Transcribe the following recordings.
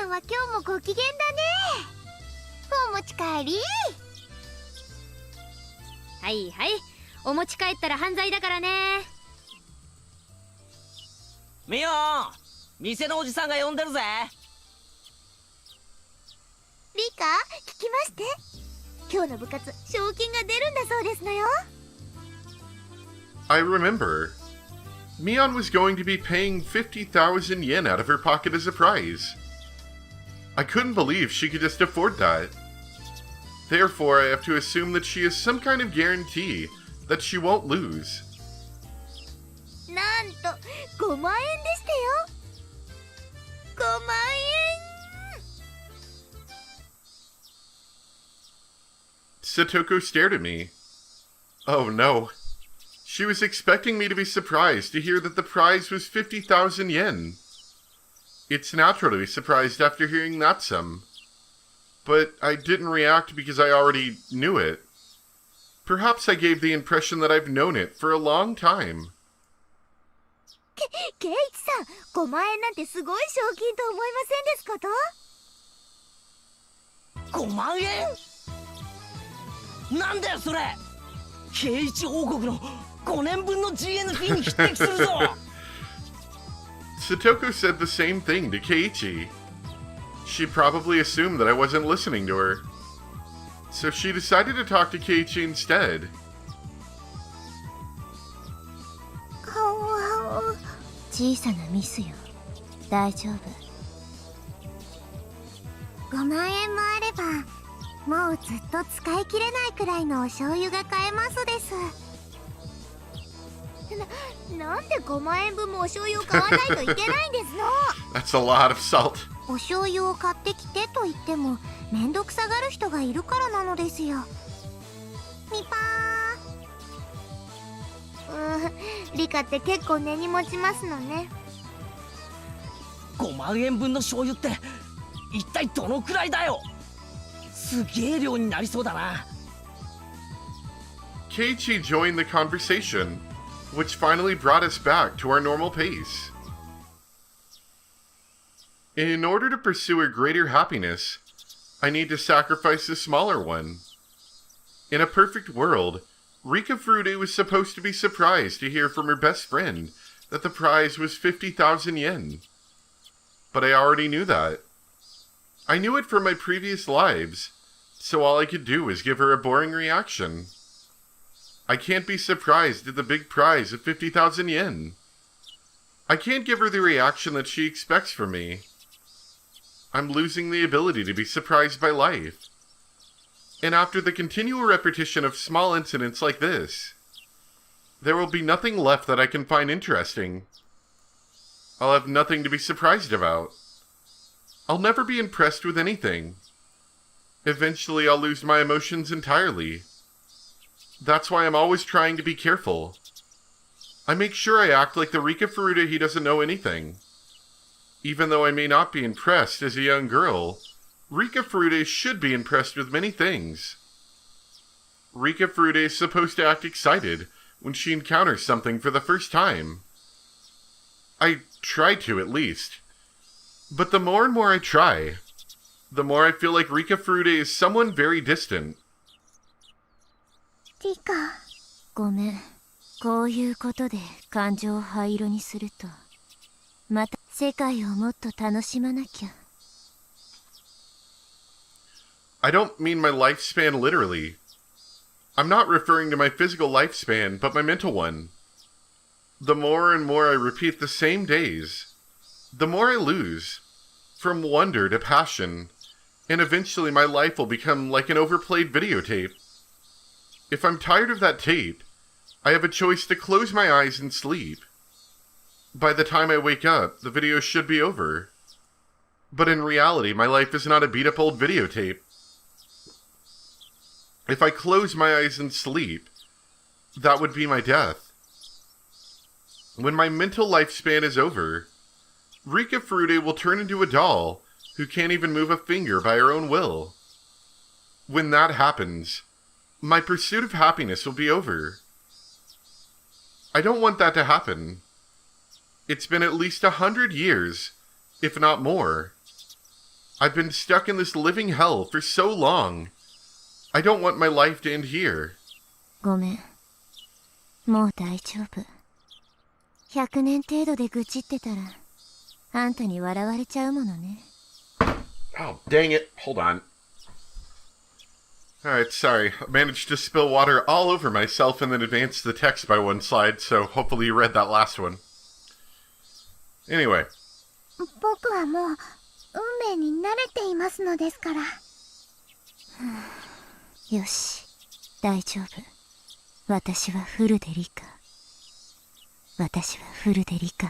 んは今日もご機嫌だね。お持ち帰り。はいはい、お持ち帰ったら犯罪だからね。ミオン、店のおじさんが呼んでるぜ。リカ、聞きまして。今日の部活、賞金が出るんだそうですのよ。I remember. Mion was going to be paying 50,000 yen out of her pocket as a prize. I couldn't believe she could just afford that. Therefore, I have to assume that she has some kind of guarantee that she won't lose. なんと5万円でしたよ。5万円。 Satoko stared at me. Oh no. She was expecting me to be surprised to hear that the prize was 50,000 yen. It's natural to be surprised after hearing that sum. But I didn't react because I already knew it. Perhaps I gave the impression that I've known it for a long time. ケイイチさん、5万円なんてすごい賞金と思いませんですかと。5万円？なんだよそれ。ケイイチ王国の5年分の GNP に匹敵するぞ。Satoko said the same thing to Keiichi. She probably assumed that I wasn't listening to her. So she decided to talk to Keiichi instead. 小さなミスよ。大丈夫。5万円もあれば、もうずっと使い切れないくらいのお醤油が買えますです。なんで5万円分もお醤油を買わないといけないんですの。That's a lot of salt. お醤油を買ってきてと言ってもめんどくさがる人がいるからなのですよ。みぱー。リカって結構根に持ちますのね。5万円分の醤油って一体どのくらいだよ。すげえ量になりそうだな。Keiichi joined the conversation, which finally brought us back to our normal pace. In order to pursue a greater happiness, I need to sacrifice a smaller one. In a perfect world, Rika Furude was supposed to be surprised to hear from her best friend that the prize was 50,000 yen. But I already knew that. I knew it from my previous lives, so all I could do was give her a boring reaction. I can't be surprised at the big prize of 50,000 yen. I can't give her the reaction that she expects from me. I'm losing the ability to be surprised by life. And after the continual repetition of small incidents like this, there will be nothing left that I can find interesting. I'll have nothing to be surprised about. I'll never be impressed with anything. Eventually, I'll lose my emotions entirely. That's why I'm always trying to be careful. I make sure I act like the Rika Furude he doesn't know anything. Even though I may not be impressed as a young girl, Rika Furude should be impressed with many things. Rika Furude is supposed to act excited when she encounters something for the first time. I try to, at least. But the more and more I try, the more I feel like Rika Furude is someone very distant. リカ、ごめん。こういうことで感情を灰色にすると、また世界をもっと楽しまなきゃ。I don't mean my lifespan literally. I'm not referring to my physical lifespan, but my mental one. The more and more I repeat the same days, the more I lose, from wonder to passion, and eventually my life will become like an overplayed videotape. If I'm tired of that tape, I have a choice to close my eyes and sleep. By the time I wake up, the video should be over. But in reality, my life is not a beat-up old videotape. If I close my eyes and sleep, that would be my death. When my mental lifespan is over, Rika Furude will turn into a doll who can't even move a finger by her own will. When that happens, my pursuit of happiness will be over. I don't want that to happen. It's been at least 100 years, if not more. I've been stuck in this living hell for so long. I don't want my life to end here. ごめん。もう大丈夫。100年程度で愚痴ってたら、あんたに笑われちゃうものね。Oh, dang it. Hold on. Alright, sorry. I managed to spill water all over myself and then advance the text by one slide, so hopefully you read that last one. Anyway. 僕はもう、運命に慣れていますのですから。よし、大丈夫。私はフルで理解。私はフルで理解。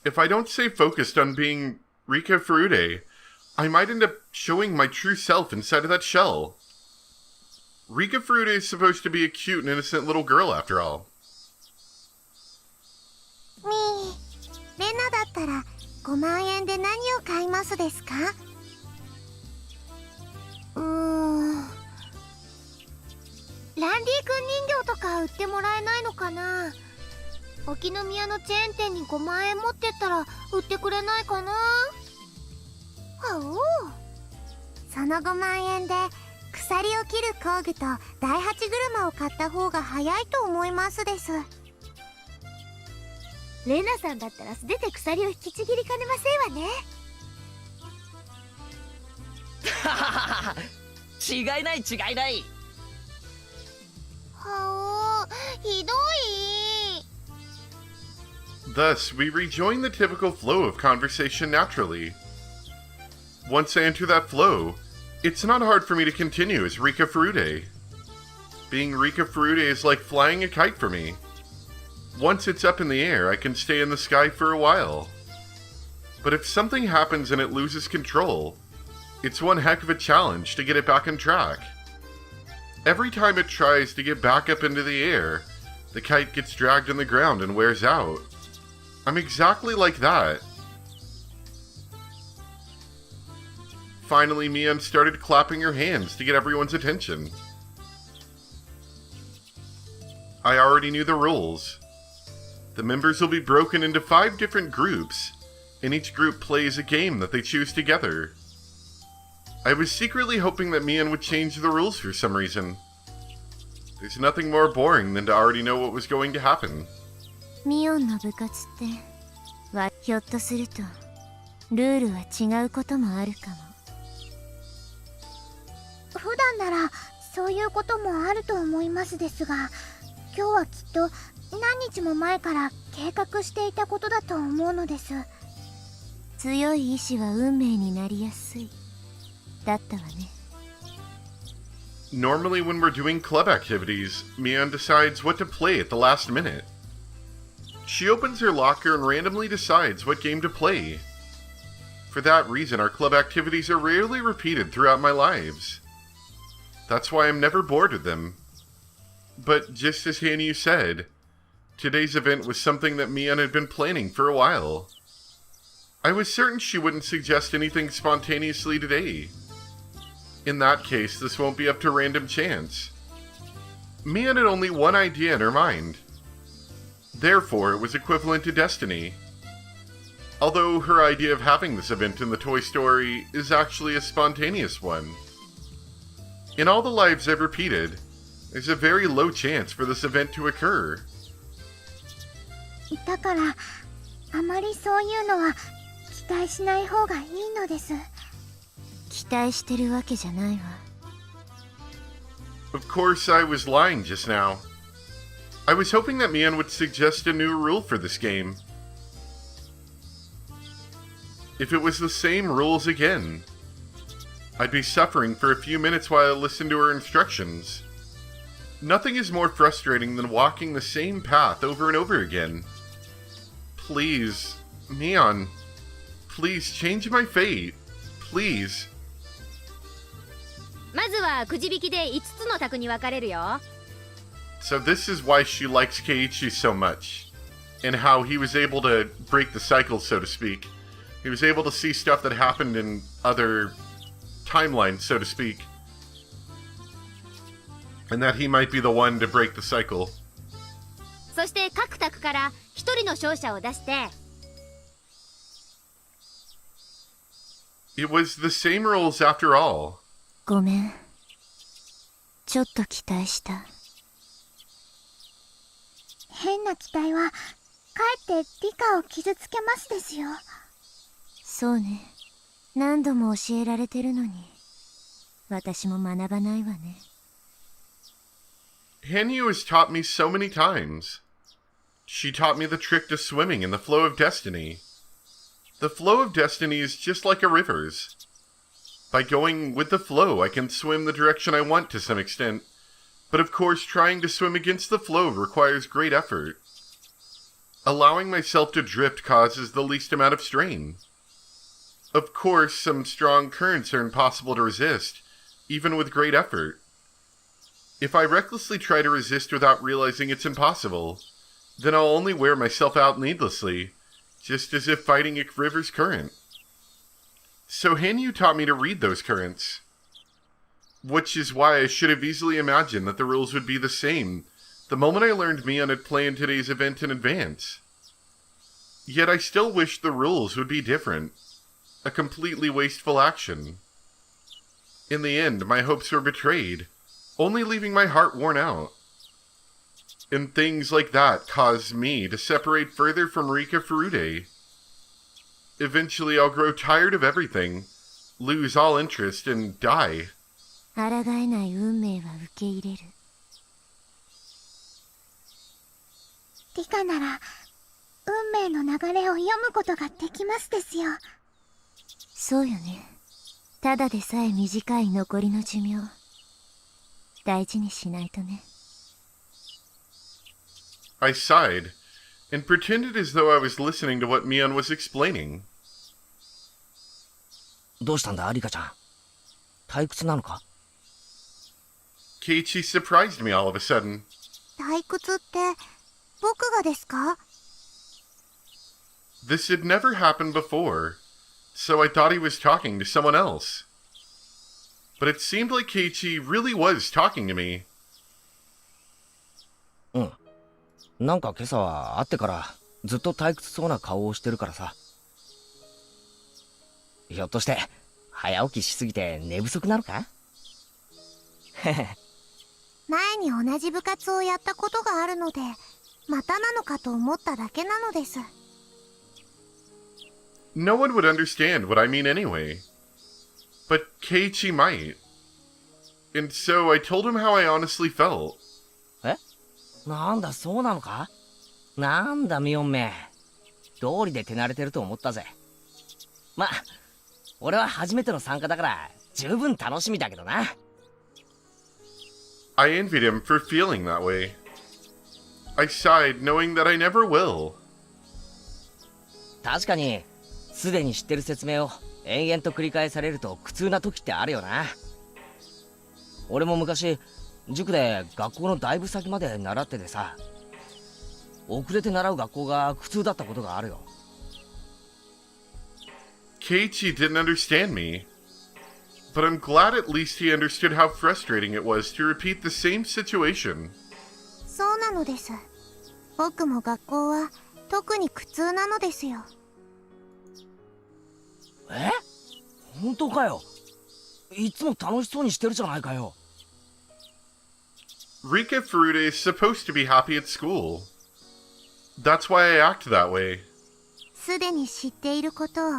If I don't stay focused on being Rika Furude, I might end up showing my true self inside of that shell. Rika Furude is supposed to be a cute and innocent little girl after all. レナだったら5万円で何を買いますですか？ランディ君人形とか売ってもらえないのかな？沖宮のチェーン店に5万円持ってったら売ってくれないかな？その5万円で鎖を切る工具と第8車を買った方が早いと思いますです。レナさんだったら素手で鎖を引きちぎりかねませんわね。違いない違いない。ひどい。Thus, we rejoin the typical flow of conversation naturally. Once I enter that flow, it's not hard for me to continue as Rika Furude. Being Rika Furude is like flying a kite for me. Once it's up in the air, I can stay in the sky for a while. But if something happens and it loses control, it's one heck of a challenge to get it back on track. Every time it tries to get back up into the air, the kite gets dragged on the ground and wears out. I'm exactly like that. Finally, Mian started clapping her hands to get everyone's attention. I already knew the rules. The members will be broken into 5 different groups, and each group plays a game that they choose together. I was secretly hoping that Mian would change the rules for some reason. There's nothing more boring than to already know what was going to happen. ミオンの部活ってひょっとするとルールは違うこともあるかも。普段ならそういうこともあると思いますですが、今日はきっと何日も前から計画していたことだと思うのです。強い意志は運命になりやすいだったわね。Normally when we're doing club activities, Mian decides what to play at the last minute. She opens her locker and randomly decides what game to play. For that reason, our club activities are rarely repeated throughout my lives. That's why I'm never bored with them. But just as Hanyu said, today's event was something that Mian had been planning for a while. I was certain she wouldn't suggest anything spontaneously today. In that case, this won't be up to random chance. Mian had only one idea in her mind. Therefore, it was equivalent to destiny. Although her idea of having this event in the Toy Story is actually a spontaneous one. In all the lives I've repeated, there's a very low chance for this event to occur. だから、あまりそういうのは期待しない方がいいのです。期待してるわけじゃないわ。Of course, I was lying just now. I was hoping that Mian would suggest a new rule for this game. If it was the same rules again, I'd be suffering for a few minutes while I listened to her instructions. Nothing is more frustrating than walking the same path over and over again. Please, Mian, please change my fate. Please. まずはくじ引きで5つの択に分かれるよ。So this is why she likes Keiichi so much, and how he was able to break the cycle, so to speak. He was able to see stuff that happened in other timelines, so to speak, and that he might be the one to break the cycle. そして各択から1人の勝者を出して It was the same rules after all. ごめん。ちょっと期待した。変な期待は、かえって理科を傷つけますですよ。そうね。何度も教えられてるのに、私も学ばないわね。Hanyu has taught me so many times. She taught me the trick to swimming in the flow of destiny. The flow of destiny is just like a river's. By going with the flow, I can swim the direction I want to some extent, but of course trying to swim against the flow requires great effort. Allowing myself to drift causes the least amount of strain. Of course, some strong currents are impossible to resist, even with great effort. If I recklessly try to resist without realizing it's impossible, then I'll only wear myself out needlessly, just as if fighting a river's current. So Hanyu taught me to read those currents, which is why I should have easily imagined that the rules would be the same the moment I learned Mion had planned today's event in advance. Yet I still wished the rules would be different, a completely wasteful action. In the end, my hopes were betrayed, only leaving my heart worn out. And things like that caused me to separate further from Rika Furude. Eventually I'll grow tired of everything, lose all interest, and die. 抗えない運命は受け入れる。理科なら、運命の流れを読むことができますですよ。そうよね。ただでさえ短い残りの寿命。大事にしないとね。I sighed, and pretended as though I was listening to what Mion was explaining. どうしたんだ、リカちゃん。退屈なのか？ Keiichi surprised me all of a sudden. 退屈って、僕がですか？ This had never happened before, so I thought he was talking to someone else. But it seemed like Keiichi really was talking to me. うん。なんか今朝は会ってからずっと退屈そうな顔をしてるからさ。ひょっとして早起きしすぎて寝不足なのか？前に同じ部活をやったことがあるので、またなのかと思っただけなのです。No one would understand what I mean anyway. But Keiichi might. And so I told him how I honestly felt. え？なんだそうなのか？なんだミオンめ。道理で手慣れてると思ったぜ。ま、俺は初めての参加だから十分楽しみだけどな。I envied him for feeling that way. I sighed, knowing that I never will. 確かにすでに知ってる説明を延々と繰り返されると苦痛な時ってあるよな。俺も昔塾で学校のだいぶ先まで習っててさ、遅れて習う学校が苦痛だったことがあるよ。Keiichi didn't understand me, but I'm glad at least he understood how frustrating it was to repeat the same situation. そうなのです。僕も学校は特に苦痛なのですよ。え？本当かよ。いつも楽しそうにしてるじゃないかよ。Rika Furude is supposed to be happy at school. That's why I act that way. すでに知っていることを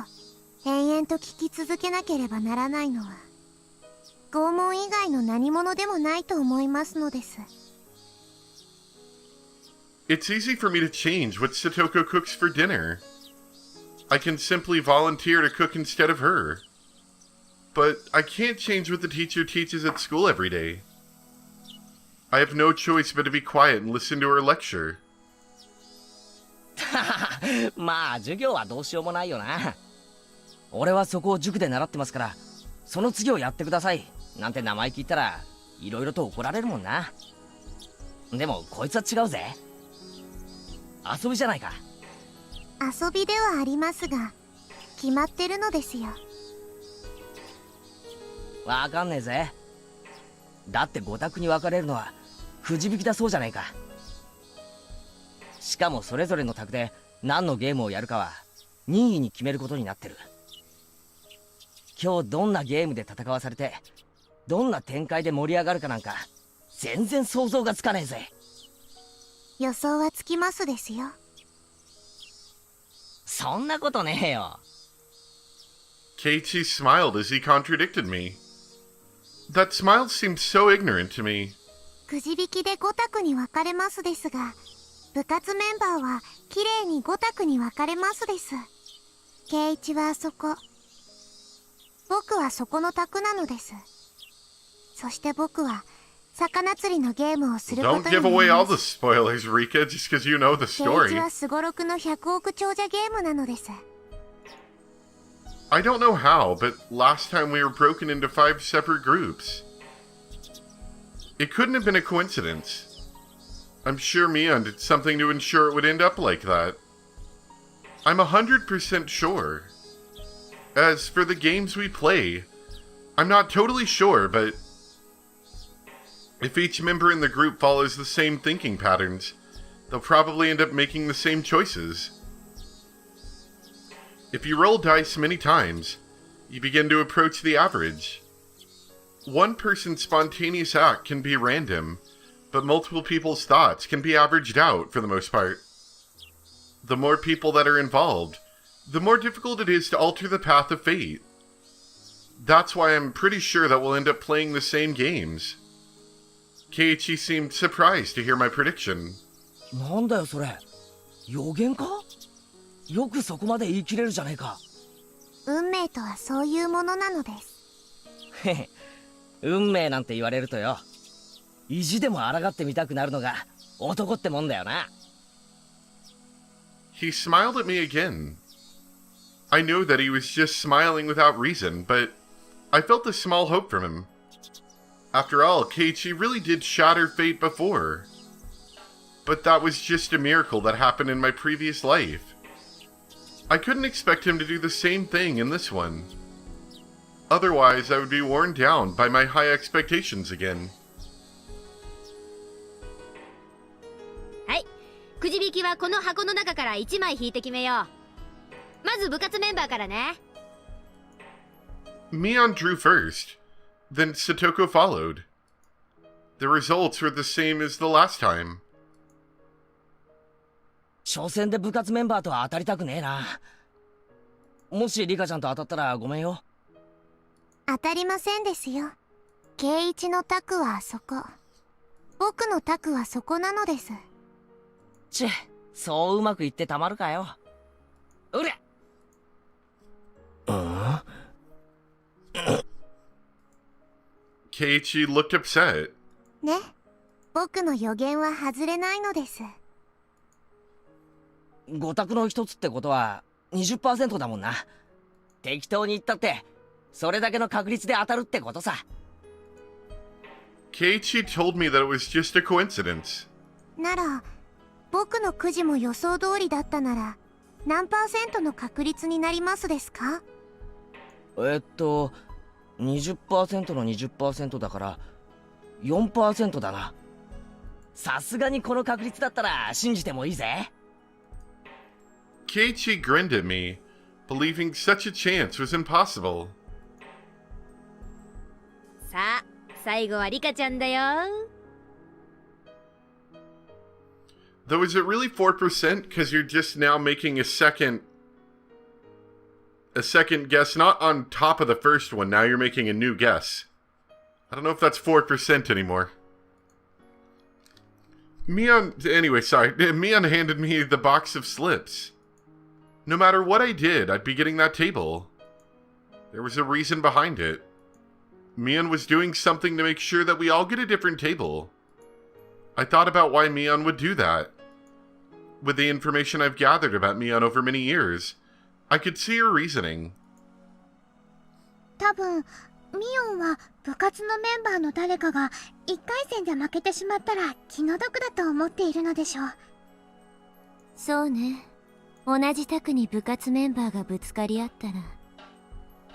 延々と聞き続けなければならないのは、拷問以外の何者でもないと思いますのです。It's easy for me to change what Satoko cooks for dinner. I can simply volunteer to cook instead of her. But I can't change what the teacher teaches at school every day. I have no choice but to be quiet and listen to her lecture. まあ授業はどうしようもないよな。俺はそこを塾で習ってますから、その次をやってくださいなんて生意気言ったらいろいろと怒られるもんな。でもこいつは違うぜ。遊びじゃないか。遊びではありますが、決まってるのですよ。わかんねえぜ。だって5択に分かれるのはくじ引きだそうじゃないか。しかもそれぞれの択で何のゲームをやるかは任意に決めることになってる。今日どんなゲームで戦わされてどんな展開で盛り上がるかなんか全然想像がつかねえぜ。予想はつきますですよ。そんなことねえよ。Keiichi smiled as he contradicted me. That smile seemed so ignorant to me. くじ引きで5択に分かれますですが、部活メンバーはきれいに5択に分かれますです。圭一はあそこ、僕はそこの択なのです。そして僕は魚釣りのゲームをすること Don't にな give り away ま all す。 the spoilers, Rika, just because you know the 圭 story. 一はすごろくの100億長者ゲームなのです。I don't know how, but last time we were broken into 5 separate groups. It couldn't have been a coincidence. I'm sure Mion did something to ensure it would end up like that. I'm 100% sure. As for the games we play, I'm not totally sure, but if each member in the group follows the same thinking patterns, they'll probably end up making the same choices. If you roll dice many times, you begin to approach the average. One person's spontaneous act can be random, but multiple people's thoughts can be averaged out for the most part. The more people that are involved, the more difficult it is to alter the path of fate. That's why I'm pretty sure that we'll end up playing the same games. Keiichi seemed surprised to hear my prediction. なんだよそれ、予言か？よくそこまで言い切れるじゃねえか。運命とはそういうものなのです。へへ、運命なんて言われるとよ、意地でも抗ってみたくなるのが男ってもんだよな。He smiled at me again. I knew that he was just smiling without reason, but I felt a small hope from him. After all, Keiichi really did shatter fate before. But that was just a miracle that happened in my previous life. I couldn't expect him to do the same thing in this one. Otherwise, I would be worn down by my high expectations again. はい、くじ引きはこの箱の中から1枚引いて決めよう。まず部活メンバーからね。Mion drew first, then Satoko followed. The results were the same as the last time. 初戦で部活メンバーとは当たりたくねえな。もしリカちゃんと当たったらごめんよ。当たりませんですよ。圭一の択はあそこ、僕の択はそこなのです。ちぇ、そううまくいってたまるかよ。うりゃ。Keiichi looked upset. ね、僕の予言は外れないのです。5択の一つってことは 20% だもんな。適当に言ったってそれだけの確率で当たるってことさ。Keiichi told me that it was just a coincidence. なら、僕のくじも予想通りだったなら、何%の確率になりますですか？20% の 20% だから 4% だな。さすがにこの確率だったら信じてもいいぜ。Keiichi grinned at me, believing such a chance was impossible. さあ、最後はリカちゃんだよ。Though, is it really 4%? Because you're just now making a second guess, not on top of the first one. Now you're making a new guess. I don't know if that's 4% anymore. Mion handed me the box of slips. No matter what I did, I'd be getting that table. There was a reason behind it. Mion was doing something to make sure that we all get a different table. I thought about why Mion would do that. With the information I've gathered about Mion over many years, I could see her reasoning. 多分、ミオンは部活のメンバーの誰かが1回戦で負けてしまったら気の毒だと思っているのでしょう。そうね。同じ卓に部活メンバーがぶつかり合ったら、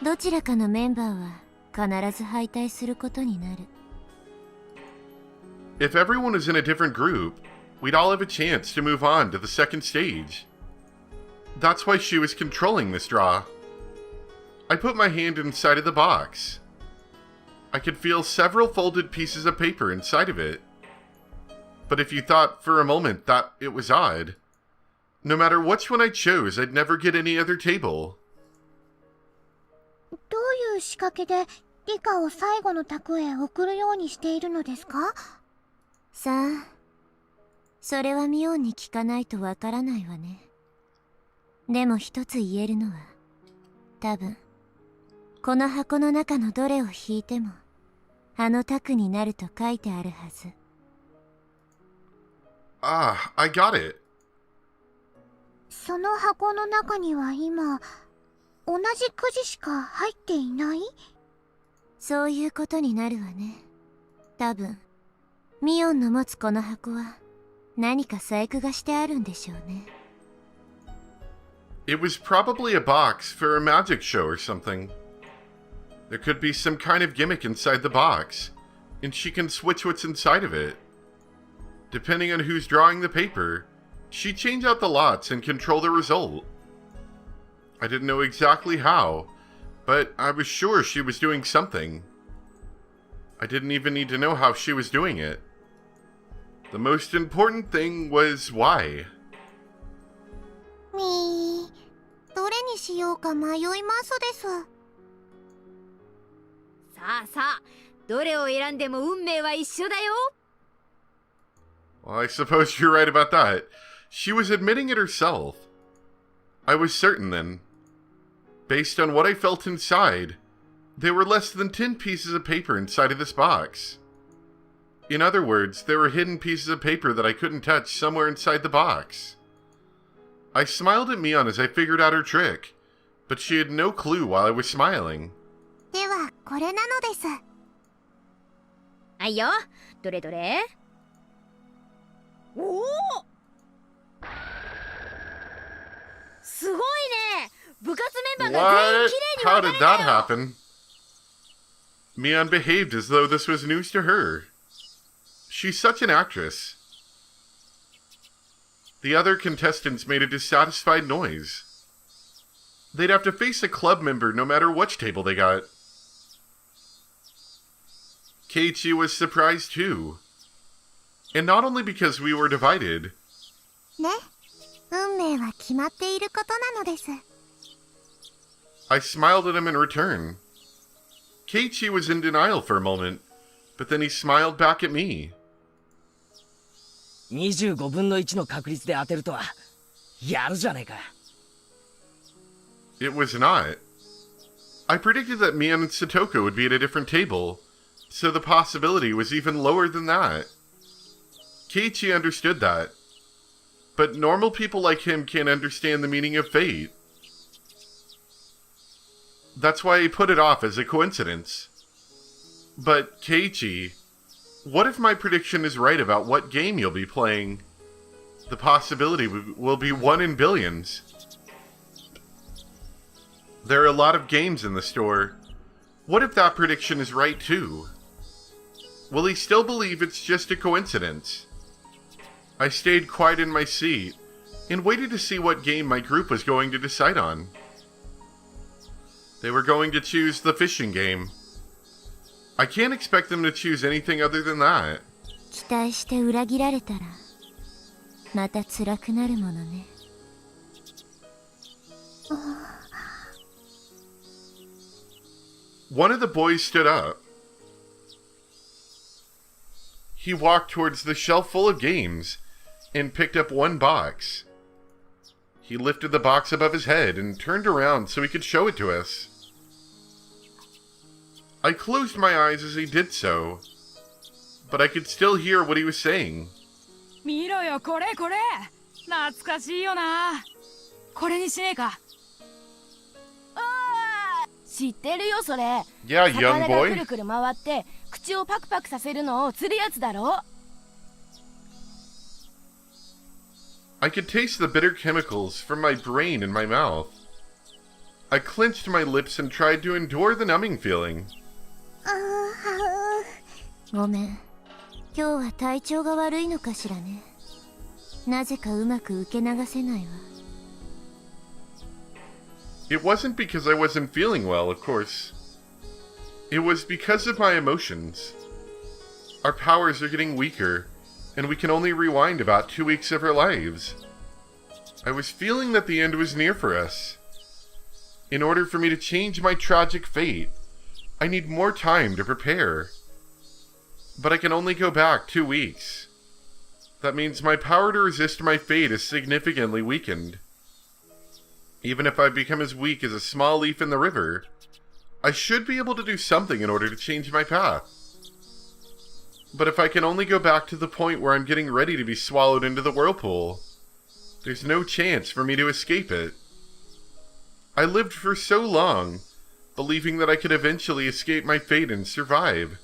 どちらかのメンバーは必ず敗退することになる。If everyone was in a different group, we'd all have a chance to move on to the second stage. That's why she was controlling this draw. I put my hand inside of the box. I could feel several folded pieces of paper inside of it. But if you thought for a moment that it was odd, no matter which one I chose, I'd never get any other table. どういう仕掛けでリカを最後の卓へ送るようにしているのですか？さあ、それはミオンに聞かないとわからないわね。でも一つ言えるのは、多分この箱の中のどれを引いてもあの卓になると書いてあるはず。Ah, I got it. その箱の中には今同じくじしか入っていない？そういうことになるわね。多分ミオンの持つこの箱は何か細工がしてあるんでしょうね。It was probably a box for a magic show or something. There could be some kind of gimmick inside the box, and she can switch what's inside of it. Depending on who's drawing the paper, she'd change out the lots and control the result. I didn't know exactly how, but I was sure she was doing something. I didn't even need to know how she was doing it. The most important thing was why. どれにしようか迷いますです。さあさあ、どれを選んでも運命は一緒だよ。 Well, I suppose you're right about that. She was admitting it herself. I was certain then. Based on what I felt inside, there were less than 10 pieces of paper inside of this box. In other words, there were hidden pieces of paper that I couldn't touch somewhere inside the box. I smiled at Mion as I figured out her trick, but she had no clue while I was smiling. ではこれなのです。はいよ、どれどれ。おお、すごいね。部活メンバーが全員 What? きれいに How 分かれ did たよ。 that happen? Mion behaved as though this was news to her. She's such an actress. The other contestants made a dissatisfied noise. They'd have to face a club member no matter which table they got. Keiichi was surprised too. And not only because we were divided. ね、運命は決まっていることなのです。I smiled at him in return. Keiichi was in denial for a moment, but then he smiled back at me. 25分の1の確率で当てるとはやるじゃねえか。 It was not. I predicted that Mion and Satoko would be at a different table, so the possibility was even lower than that. Keiichi understood that. But normal people like him can't understand the meaning of fate. That's why he put it off as a coincidence. But Keiichi, what if my prediction is right about what game you'll be playing? The possibility will be 1 in billions. There are a lot of games in the store. What if that prediction is right too? Will he still believe it's just a coincidence? I stayed quiet in my seat and waited to see what game my group was going to decide on. They were going to choose the fishing game. I can't expect them to choose anything other than that. 期待して裏切られたらまた辛くなるものね。One of the boys stood up. He walked towards the shelf full of games and picked up one box. He lifted the box above his head and turned around so he could show it to us. I closed my eyes as he did so, but I could still hear what he was saying. 見ろよ、これこれ。懐かしいよな。これにしねえか。あー、知ってるよそれ。 Yeah, young 魚がく boy. るくる回って口をパクパクさせるのを釣るやつだろ。 I could taste the bitter chemicals from my brain in my mouth. I clenched my lips and tried to endure the numbing feeling. ごめん、今日は体調が悪いのかしらね。なぜかうまく受け流せないわ。It wasn't because I wasn't feeling well, of course. It was because of my emotions. Our powers are getting weaker, and we can only rewind about 2 weeks of our lives. I was feeling that the end was near for us. In order for me to change my tragic fate, I need more time to prepare. But I can only go back 2 weeks. That means my power to resist my fate is significantly weakened. Even if I become as weak as a small leaf in the river, I should be able to do something in order to change my path. But if I can only go back to the point where I'm getting ready to be swallowed into the whirlpool, there's no chance for me to escape it. I lived for so long, believing that I could eventually escape my fate and survive.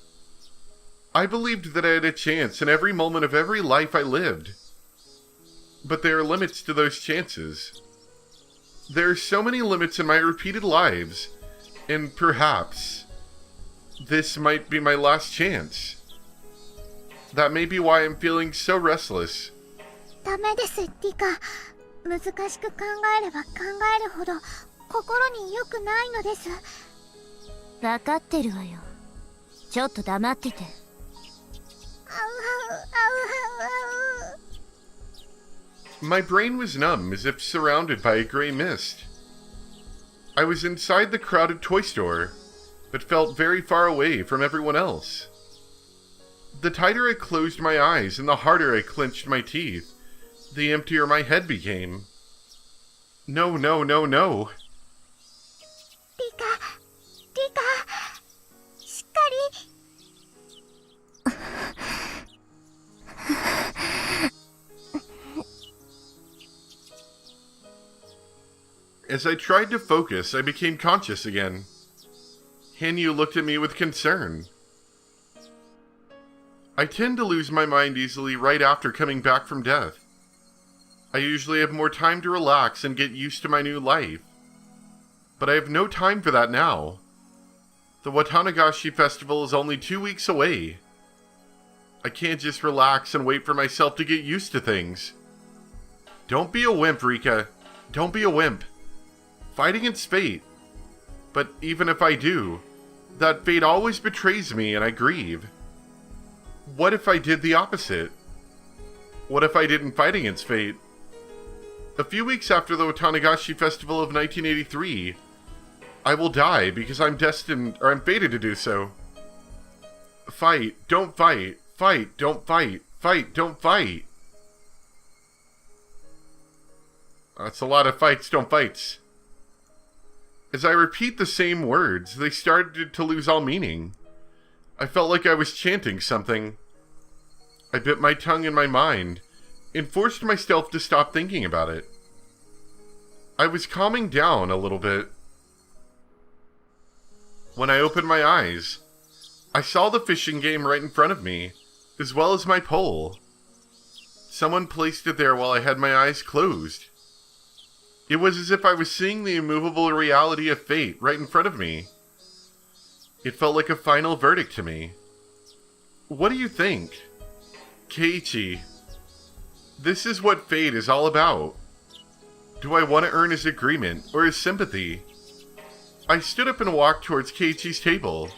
I believed that I had a chance in every moment of every life I lived. But there are limits to those chances. There are so many limits in my repeated lives, and perhaps this might be my last chance. That may be why I'm feeling so restless. ダメです、リカ。難しく考えれば考えるほど心に良くないのです。わかってるわよ。ちょっと黙ってて。あうあうあうあう。 My brain was numb, as if surrounded by a gray mist. I was inside the crowded toy store, but felt very far away from everyone else. The tighter I closed my eyes and the harder I clenched my teeth, the emptier my head became. No, no, no, no. リカ、リカ、しっかり。 As I tried to focus, I became conscious again. Hanyu looked at me with concern. I tend to lose my mind easily right after coming back from death. I usually have more time to relax and get used to my new life. But I have no time for that now. The Watanagashi festival is only 2 weeks away. I can't just relax and wait for myself to get used to things. Don't be a wimp, Rika. Don't be a wimp. Fight against fate. But even if I do, that fate always betrays me and I grieve. What if I did the opposite? What if I didn't fight against fate? A few weeks after the Watanagashi Festival of 1983, I will die because I'm destined, or I'm fated to do so. Fight, don't fight. Fight, don't fight. Fight, don't fight. That's a lot of fights, don't fights. As I repeat the same words, they started to lose all meaning. I felt like I was chanting something. I bit my tongue in my mind and forced myself to stop thinking about it. I was calming down a little bit. When I opened my eyes, I saw the fishing game right in front of me, as well as my pole. Someone placed it there while I had my eyes closed. It was as if I was seeing the immovable reality of fate right in front of me. It felt like a final verdict to me. What do you think? Keiichi, this is what fate is all about. Do I want to earn his agreement or his sympathy? I stood up and walked towards Keiichi's table.